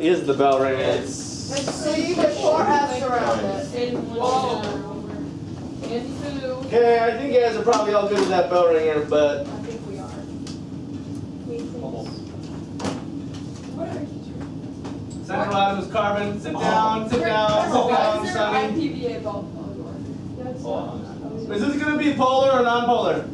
What is the bell ring? It's so you put 4 F's around it. And 2. Okay, I think you guys are probably all good with that bell ringer, but I think we are. Almost. What are you? central atom is carbon. Sit down, sit down, sit down, Sonny. IPVA ball Oh, Is this going to be polar or non-polar?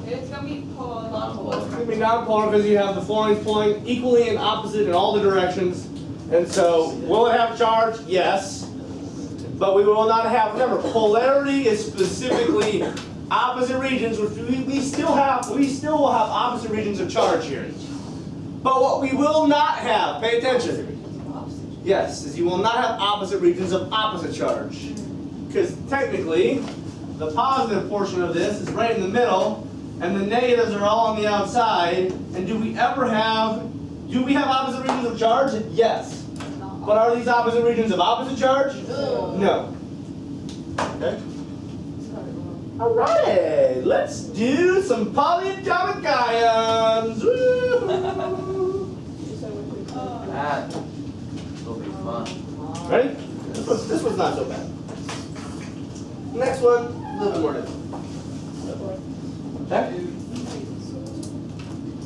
It's gonna be polar. It's going to be non-polar because you have the fluorines pulling equally and opposite in all the directions. And so, will it have charge? Yes. But we will not have, remember, polarity is specifically opposite regions, which we still will have opposite regions of charge here. But what we will not have, pay attention. Yes, is you will not have opposite regions of opposite charge. Because technically, the positive portion of this is right in the middle, and the negatives are all on the outside. And do we have opposite regions of charge? Yes. But are these opposite regions of opposite charge? No. Okay. Alright, let's do some polyatomic ions. Woo! that will be fun. Ready? This one's not so bad. Next one, a little bit more difficult. Okay?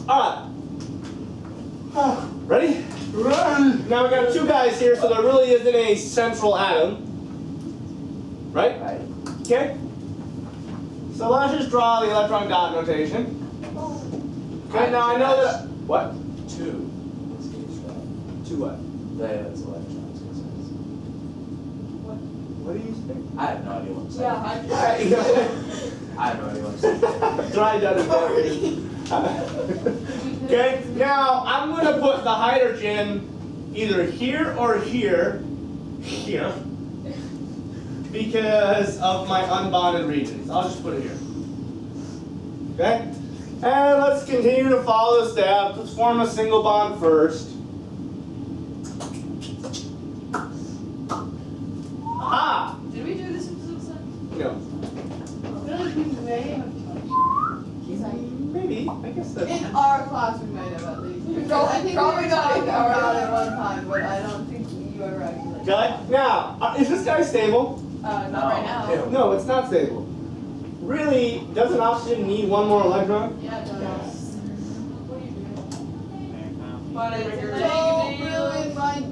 Alright. Ready? Run! Now we got 2 guys here, so there really isn't a central atom. Right? Okay? So let's just draw the electron dot notation. Okay, now I know that. What? 2. 2 what? That's electrons. What do you think? I have no idea what I'm saying. Yeah, I have no idea what I'm saying. Try that. Okay, now I'm going to put the hydrogen either here or here, because of my unbonded regions. I'll just put it here. Okay? And let's continue to follow the steps. Let's form a single bond first. Aha! Did we do this in physics then? No. I feel like we may have Maybe. I guess that's. in our class we might have at least. Because I think Probably we were not talking in about our- it one time, but I don't think you ever actually. Okay? Now, is this guy stable? Not right now. Ew. No, it's not stable. Really, doesn't oxygen need one more electron? Yeah, it does. What are you doing? But it's So negative. really my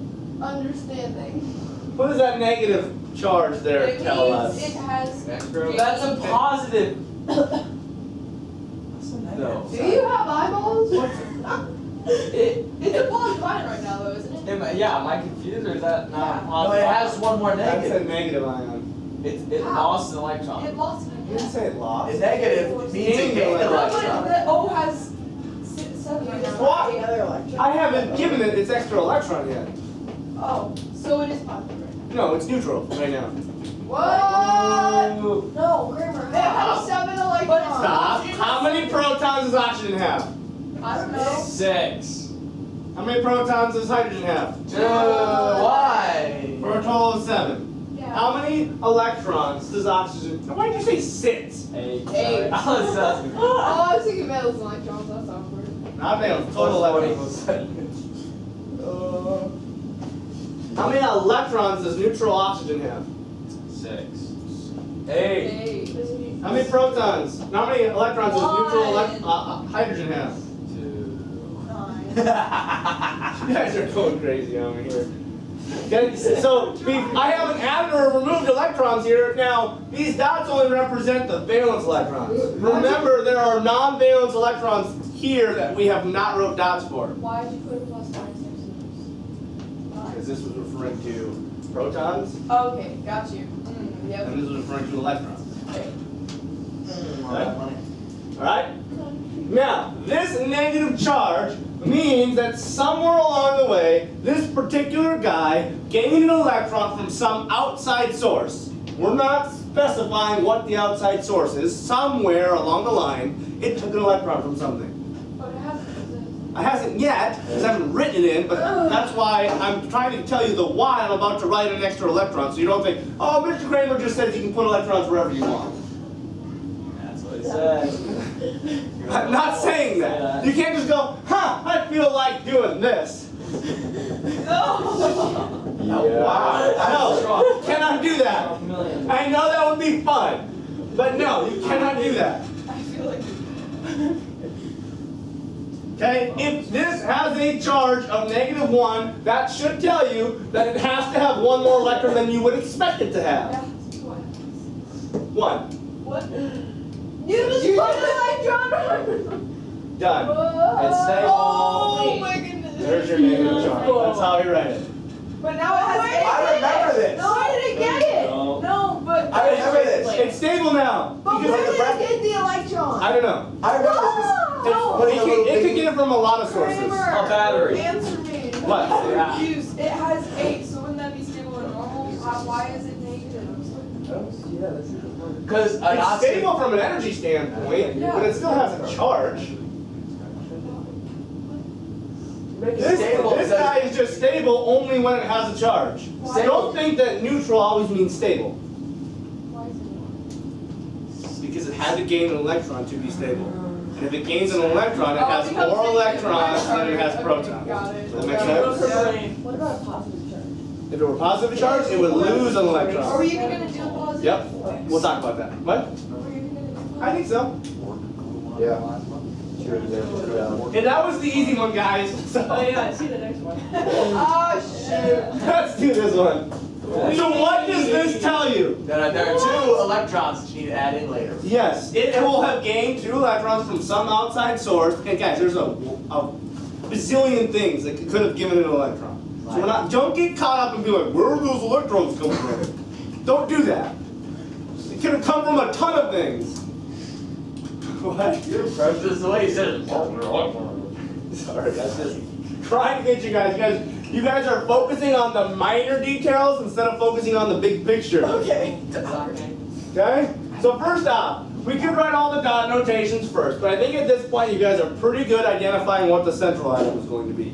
understanding. What does that negative charge there It tell means us? it has. Extra. That's a positive. No. Do you have eyeballs? It's a positive ion right now, though, isn't it? Yeah, am I confused or is that not Yeah. No, positive? it has one more That's a negative. negative ion. It How? lost an electron. It lost it You didn't say it lost. The negative means it gained an No, but electron. the O has 7 right now. What? The other electron. I haven't given it its extra electron yet. Oh, so it is positive right No, it's neutral right now. What? Ooh. No, grammar. It has 7 electrons. Stop. How many protons does oxygen have? I don't know. 6. How many protons does hydrogen have? Why? For a total of 7. Yeah. How many electrons does oxygen? Why did you say 6? 8. Eight. I was asking. Oh, I was thinking metals and electrons. That's awkward. Not valence. Total electrons. How many electrons does neutral oxygen have? 6. 8. How many protons? How many electrons does neutral hydrogen have? 2. You guys are going crazy on me here. Okay, so I haven't added or removed electrons here. Now, these dots only represent the valence electrons. Remember, there are non-valence electrons here that we have not wrote dots for. Why did you put a plus minus next to Because this was referring to protons, this? Okay, got you. Yep. and this was referring to electrons. Okay. Alright? Now, this negative charge means that somewhere along the way, this particular guy gained an electron from some outside source. We're not specifying what the outside source is. Somewhere along the line, it took an electron from something. But it hasn't. It hasn't yet, because I haven't written it in, but that's why I'm trying to tell you the why I'm about to write an extra electron, so you don't think, oh, Mr. Kramer just says you can put electrons wherever you want. That's what he said. I'm not saying that. You can't just go, huh, I feel like doing this. No! No, cannot do that. Million. I know that would be fun, but no, you cannot do that. I feel like. Okay, if this has a charge of -1, that should tell you that it has to have one more electron than you would expect it to have. One. What? You just put an electron. Done. It's stable. Oh my goodness. There's your negative charge. That's how we write it. But now it has Wait, I remember this. No, I didn't get it. No, but. I remember this. It's stable now. But Because where of the did it bracket. get the electron? I don't know. I remember this. No. It could get it from a lot of sources. Kramer, A battery. Answer me. What? I'm Yeah. confused. It has 8, so wouldn't that be stable and normal? Why is it negative? Because It's stable from an energy standpoint, but it still has a charge. This guy is just stable only when it has a charge. So don't think that neutral always means stable. Because it had to gain an electron to be stable. And if it gains an electron, it has more electrons than it has protons. Got it. Does that make sense? What about a positive charge? If it were positive charge, it would lose an Are electron. we even gonna do positive? Yep, we'll talk about that. What? Are we even gonna do I think so. Yeah. And that was the easy one, guys. So Oh yeah, I see the next one. Oh shoot. let's do this one. So what does this tell you? There are 2 electrons that you need to add in later. Yes, it will have gained 2 electrons from some outside source. And guys, there's a bazillion things that could have given it an electron. So don't get caught up and be like, where are those electrons coming from? Don't do that. It could have come from a ton of things. What? Just the way you said it. Sorry, that's just trying to get you guys. You guys are focusing on the minor details instead of focusing on the big picture. Okay. Okay? So first off, we could write all the dot notations first, but I think at this point you guys are pretty good identifying what the central atom is going to be.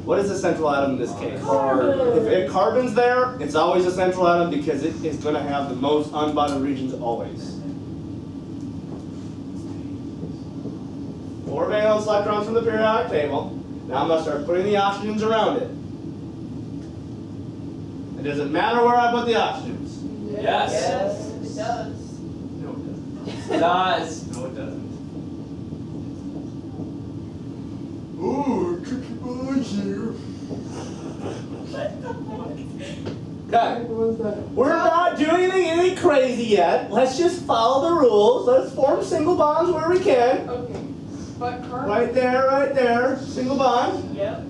What is the central atom in this case? If carbon's there, it's always a central atom because it is going to have the most unbonded regions always. 4 valence electrons from the periodic table. Now I'm going to start putting the oxygens around it. It doesn't matter where I put the oxygens. Yes. Yes, it does. No, it doesn't. It does. No, it doesn't. Ooh, tricky boy here. Okay. We're not doing anything crazy yet. Let's just follow the rules. Let's form single bonds where we can. Okay. But carbon. Right there, single bond. Yep.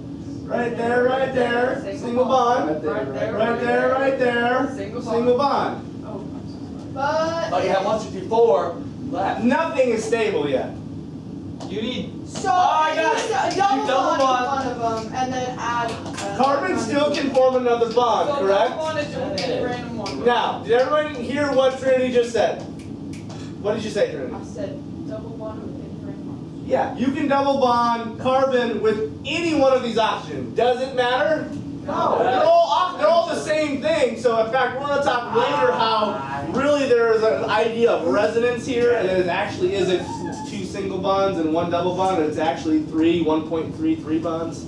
Right there, single bond. Right there, single bond. Oh. But. Oh, you have 1, 2, 3, 4 left. Nothing is stable yet. You need. So I got it. double You double bond in one of them, and then add. Carbon still can form another bond, So correct? double bond is just any random one. Now, did everybody hear what Trinity just said? What did you say, Trinity? I said double bond with any random one. Yeah, you can double bond carbon with any one of these oxygens. Does it matter? No. They're all the same thing. So in fact, we're going to talk later how really there is an idea of resonance here, and it actually isn't 2 single bonds and 1 double bond, and it's actually 1.33 bonds.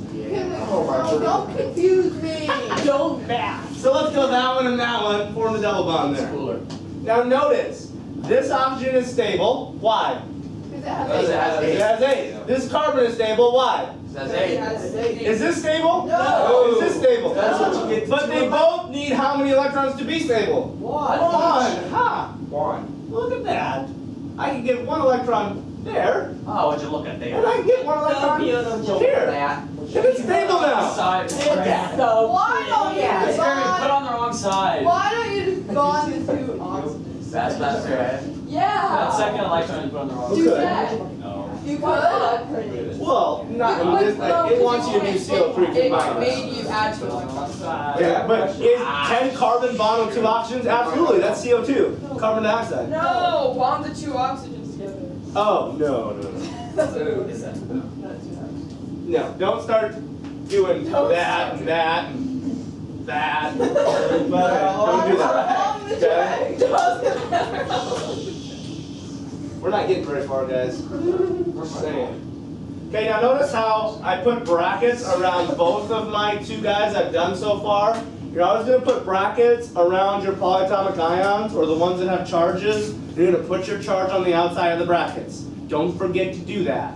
Oh, don't confuse me. Don't math. So let's go that one and that one, form the double bond there. Cooler. Now notice, this oxygen is stable. Why? Because it has Because it has It has 8. This carbon is stable. Why? That's It 8. has 8. Is this stable? No. Is this stable? That's what you get. But they both need how many electrons to be stable? 1. 1. Ha! 1. Look at that. I can get 1 electron there, Oh, would you look at and there? I can get 1 electron here. That. And it's stable now. Side. Why don't you It's just gonna be put bond? on the wrong side. Why don't you just bond the 2 oxygens? That's right. Yeah. That second electron is put on the wrong You Do could. that. No. You could. Well, not in this. It wants you to do CO3 It combined. made you add 2 electrons. Yeah, but can carbon bond with 2 oxygens? Absolutely. That's CO2, carbon dioxide. No, bond the 2 oxygens together. Oh no. That's what it said. No, don't start doing that and that and that. Don't do that. Okay? We're not getting very far, guys. We're saying. Okay, now notice how I put brackets around both of my 2 guys I've done so far. you're always going to put brackets around your polyatomic ions, or the ones that have charges. You're going to put your charge on the outside of the brackets. Don't forget to do that.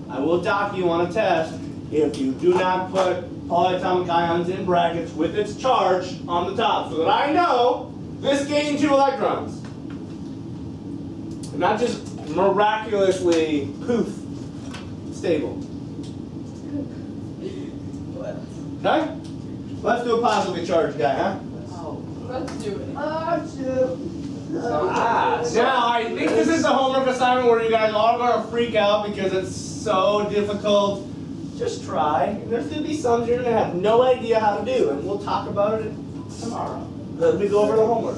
I will dock you on a test if you do not put polyatomic ions in brackets with its charge on the top, so that I know this gained 2 electrons. And not just miraculously poof stable. Okay? Let's do a positively charged guy, huh? Let's do it. Now, I think this is a homework assignment where you guys are all going to freak out because it's so difficult. Just try. There's going to be some you're going to have no idea how to do, and we'll talk about it tomorrow. Let me go over the homework.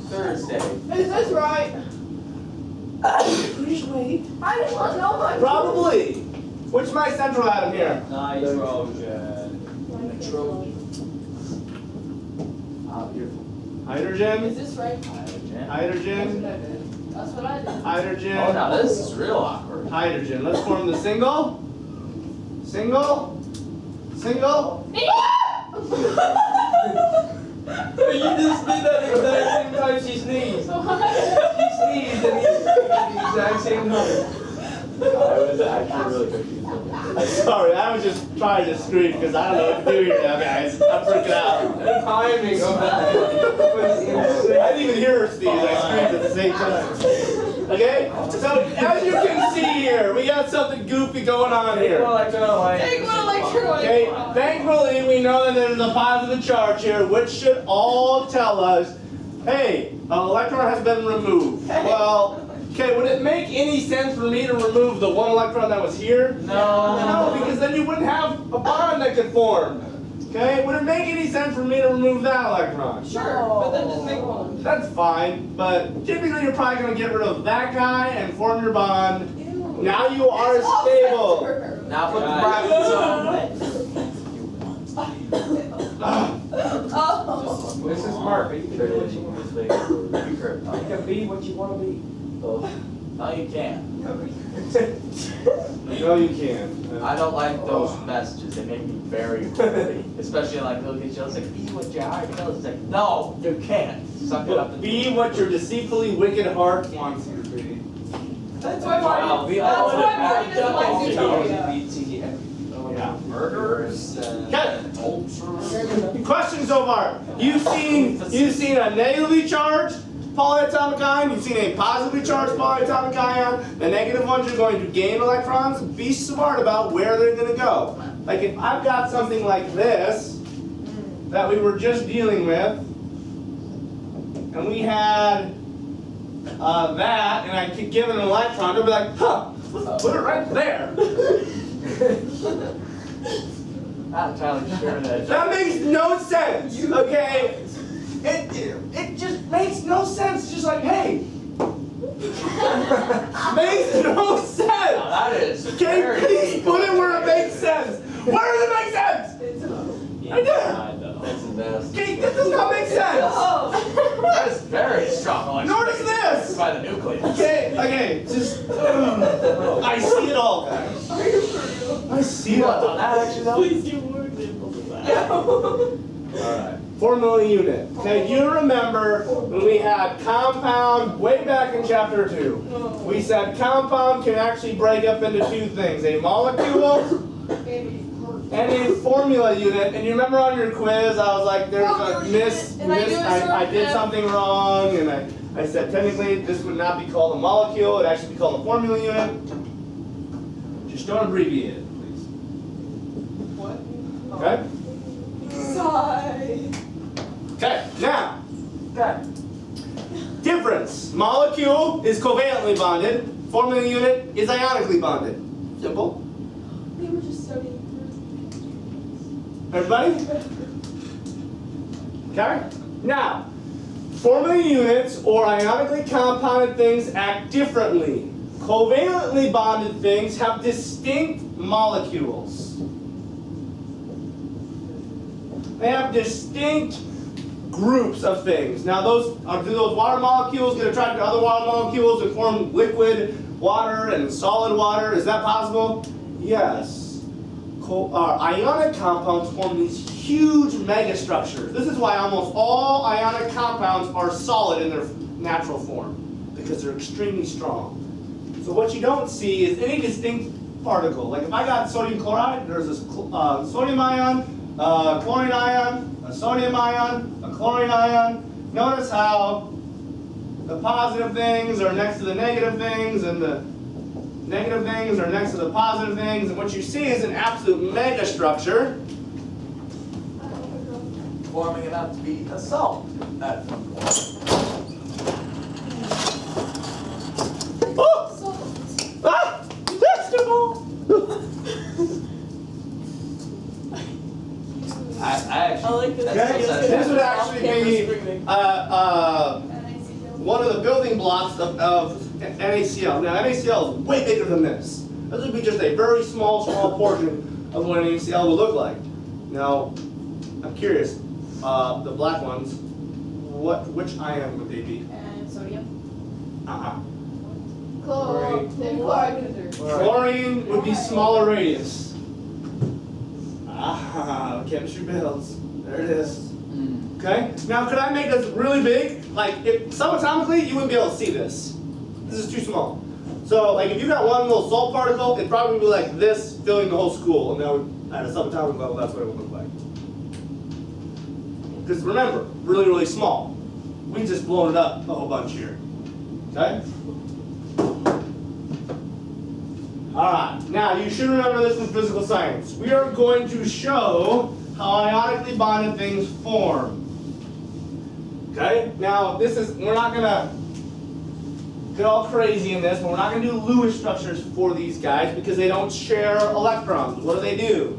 Thursday. Is this right? Please wait. I just want to know my. Probably. Which is my central atom here? Nitrogen. Ah, beautiful. Hydrogen. Is this right? Hydrogen. That's what I did. Hydrogen. Oh, now this is real awkward. Hydrogen. Let's form the single. Single. Single. You just did that exact same time she sneezed. She sneezed and he did the exact same time. I was actually really confused. Sorry, I was just trying to scream because I don't know what to do here now, guys. I'm freaking out. The timing of that was insane. I didn't even hear her sneeze. I screamed at the same time. Okay? So, as you can see here, we got something goofy going on here. Take one electron. Okay? Thankfully, we know that there's a positive charge here, which should all tell us, hey, an electron has been removed. Well, okay, would it make any sense for me to remove the 1 electron that was here? No, because then you wouldn't have a bond that could form. Okay, would it make any sense for me to remove that electron? Sure, but then just make one. That's fine, but typically you're probably going to get rid of that guy and form your bond. Now you are stable. Now put the brackets on. Oh. This is smart, but you can do what you want to be. You can be what you want to be. No, you can't. No, you can't. I don't like those messages. They make me very angry. Especially like they'll get you. It's like, be what you are. It's like, no, you can't. Suck it up and Be what your deceitfully wicked heart wants you to be. That's why Wow, Marty. we That's all why Marty doesn't like Zootopia. Yeah. murderers and Okay. ulcers. Questions so far? You've seen a negatively charged polyatomic ion. You've seen a positively charged polyatomic ion. The negative ones are going to gain electrons. Be smart about where they're going to go. Like if I've got something like this that we were just dealing with, and we had that, and I could give it an electron, they'll be like, huh, let's put it right there. Not entirely sure that. That makes no sense, okay? It just makes no sense. It's just like, hey. Makes no sense. Now that is Okay, very please put it equal. where it makes sense. Where does it make sense? Right there. That's the best. Okay, this does not make sense. That is very strong. Nor does this. By the nucleus. Okay, just. I see it all, guys. I see it You all. on that actually though? Alright. Formula unit. Okay, you remember when we had compound way back in chapter 2. We said compound can actually break up into 2 things, a molecule and a formula unit. And you remember on your quiz, I was like, there's a I did something wrong, and I said technically this would not be called a molecule, it'd actually be called a formula unit. Just don't abbreviate it, please. What? Okay? Sigh. Okay, now, difference. Molecule is covalently bonded. Formula unit is ionically bonded. Simple. We were just studying. Everybody? Okay? Now, formula units or ionically compounded things act differently. Covalently bonded things have distinct molecules. They have distinct groups of things. Now, do those water molecules get attracted to other water molecules and form liquid water and solid water? Is that possible? Yes. Ionic compounds form these huge megastructures. This is why almost all ionic compounds are solid in their natural form, because they're extremely strong. So what you don't see is any distinct particle. Like if I got sodium chloride, there's this sodium ion, chlorine ion, a sodium ion, a chlorine ion. Notice how the positive things are next to the negative things, and the negative things are next to the positive things, and what you see is an absolute megastructure Forming enough to be a salt at some point. Oh! Ah! Vegetable! I actually. I like this. Okay, this would actually be one of the building blocks of NaCl. Now NaCl is way bigger than this. This would be just a very small portion of what NaCl would look like. Now, I'm curious, the black ones, which ion would they be? And sodium. Chlorine would be smaller radius. Chemistry builds. There it is. Okay? Now, could I make this really big? Like, if subatomically, you wouldn't be able to see this. This is too small. So, like, if you got one little salt particle, it'd probably be like this, filling the whole school. And that would, at a subatomic level, that's what it would look like. Because remember, really, really small. We just blown it up a whole bunch here. Okay? Alright, now you should remember this from physical science. We are going to show how ionically bonded things form. Okay? Now, this is, we're not going to get all crazy in this, but we're not going to do Lewis structures for these guys because they don't share electrons. What do?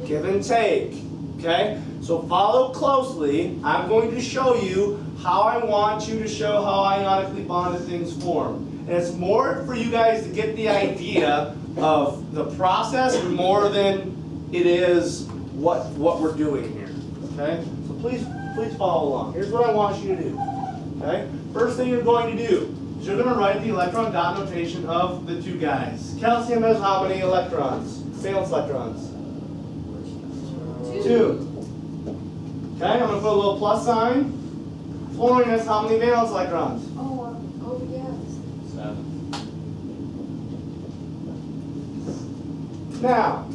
Give and take. Okay? So follow closely. I'm going to show you how I want you to show how ionically bonded things form. And it's more for you guys to get the idea of the process more than it is what we're doing here. Okay? So please follow along. Here's what I want you to do. Okay? First thing you're going to do is you're going to write the electron dot notation of the two guys. Calcium has how many electrons? Valence electrons? 2. Okay, I'm going to put a little plus sign. Fluorine has how many valence electrons? Oh yes. 7. Now,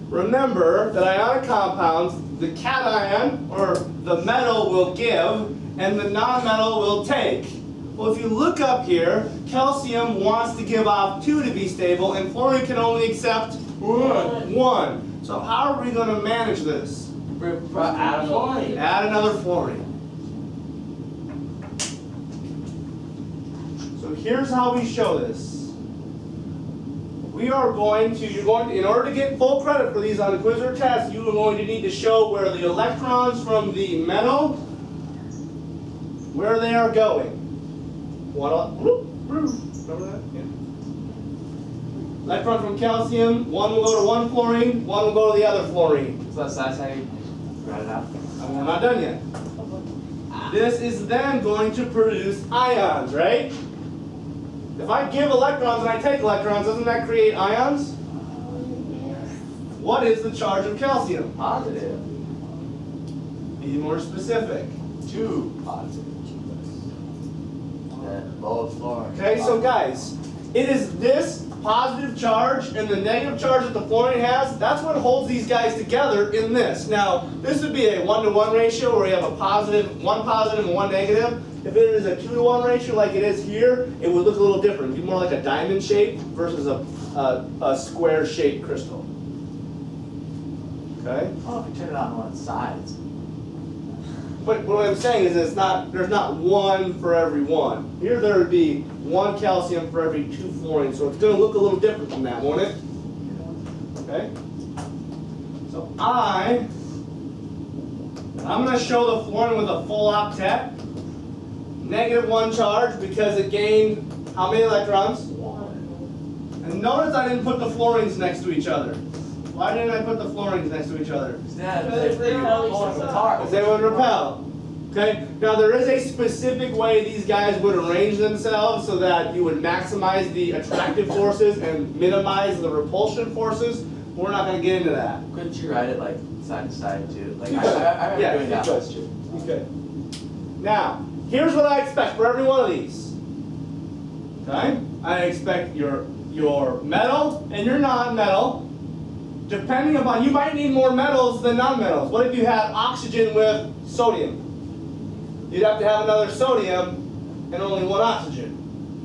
remember that ionic compounds, the cation, or the metal, will give, and the non-metal will take. Well, if you look up here, calcium wants to give off 2 to be stable, and fluorine can only accept 1. So how are we going to manage this? Add a fluorine. Add another fluorine. So here's how we show this. You're going to, in order to get full credit for these on the quiz or test, you are going to need to show where the electrons from the metal, where they are going. Remember that? Yeah. Electron from calcium, one will go to one fluorine, one will go to the other fluorine. So that's how you write it out. We're not done yet. This is then going to produce ions, right? If I give electrons and I take electrons, doesn't that create ions? What is the charge of calcium? Positive. Be more specific. 2 positive. Both fluorine. Okay, so guys, it is this positive charge and the negative charge that the fluorine has, that's what holds these guys together in this. Now, this would be a 1-to-1 ratio where you have one positive and one negative. If it is a 2-to-1 ratio like it is here, it would look a little different. It'd be more like a diamond shape versus a square shaped crystal. Okay? Oh, if you turn it on one side, it's But what I'm saying is there's not one for every one. Here there would be 1 calcium for every 2 fluorine, so it's going to look a little different from that, won't it? Okay? So I'm going to show the fluorine with a full octet. -1 charge because it gained how many electrons? 1. And notice I didn't put the fluorines next to each other. Why didn't I put the fluorines next to each other? Because They would repel. Okay? Now there is a specific way these guys would arrange themselves so that you would maximize the attractive forces and minimize the repulsion forces. We're not going to get into that. Couldn't you write it like side to side too. Like I'm Yeah, doing that. You could. Now, here's what I expect for every one of these. Okay? I expect your metal and your non-metal. Depending upon, you might need more metals than non-metals. What if you had oxygen with sodium? You'd have to have another sodium and only one oxygen.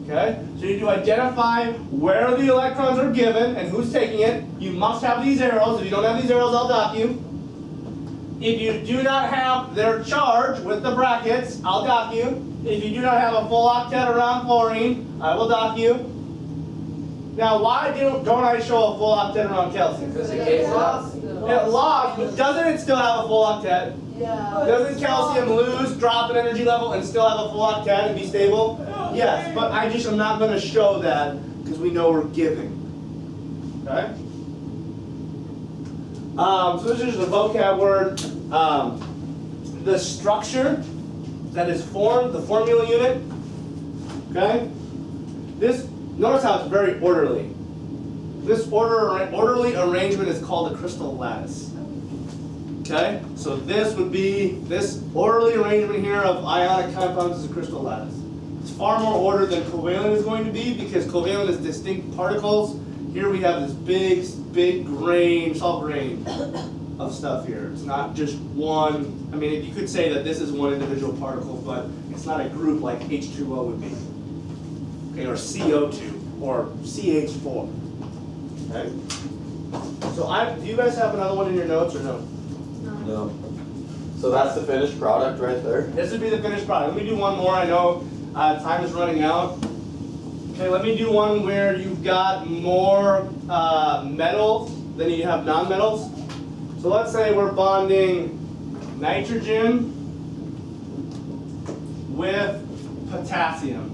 Okay? So you need to identify where the electrons are given and who's taking it. You must have these arrows. If you don't have these arrows, I'll dock you. If you do not have their charge with the brackets, I'll dock you. If you do not have a full octet around chlorine, I will dock you. Now, why don't I show a full octet around calcium? Because it gets lost. It lost, but doesn't it still have a full octet? Yeah. Doesn't calcium lose, drop in energy level, and still have a full octet and be stable? Yes, but I just am not going to show that because we know we're giving. Okay? So this is just a vocab word. The structure that is formed, the formula unit. Okay? This, notice how it's very orderly. This orderly arrangement is called a crystal lattice. Okay? So this would be, this orderly arrangement here of ionic compounds is a crystal lattice. It's far more ordered than covalent is going to be because covalent is distinct particles. Here we have this big grain, solid grain of stuff here. It's not just one, I mean, you could say that this is one individual particle, but it's not a group like H2O would be. Okay, or CO2, or CH4. Okay? So do you guys have another one in your notes or no? No. So that's the finished product right there? This would be the finished product. Let me do one more. I know time is running out. Okay, let me do one where you've got more metals than you have non-metals. So let's say we're bonding nitrogen with potassium.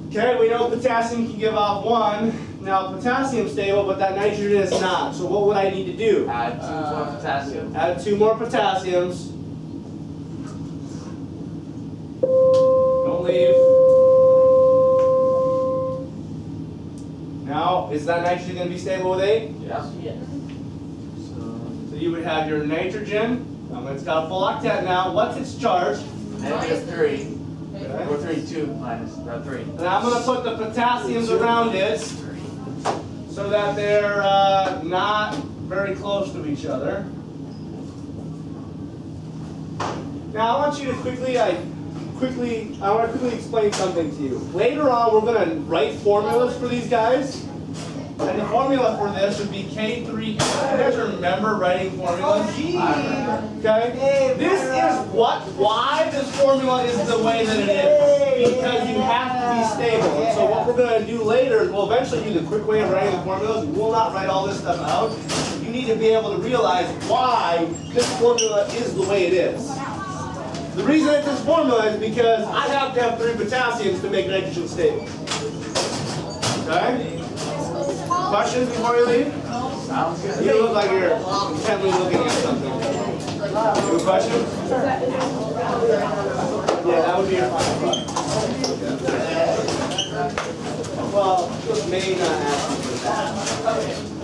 Okay, we know potassium can give off one. Now potassium's stable, but that nitrogen is not. So what would I need to do? Add 2 more potassium. Add 2 more potassiums. Don't leave. Now, is that nitrogen going to be stable with 8? Yeah. So you would have your nitrogen. It's got a full octet now. What's its charge? -3. Okay. Or 3, 2 minus 3. And I'm going to put the potassiums around it so that they're not very close to each other. Now I want you to quickly explain something to you. Later on, we're going to write formulas for these guys. And the formula for this would be K3. You guys remember writing formulas? Okay? This is why this formula is the way that it is. Because you have to be stable. And so what we're going to do later is we'll eventually use a quick way of writing the formulas. We will not write all this stuff out. You need to be able to realize why this formula is the way it is. The reason it's this formula is because I have to have 3 potassiums to make nitrogen stable. Okay? Questions before you leave? Sounds good. You look like you're intently looking at something. Good question? Yeah, that would be your final product. Well, may not ask you for that.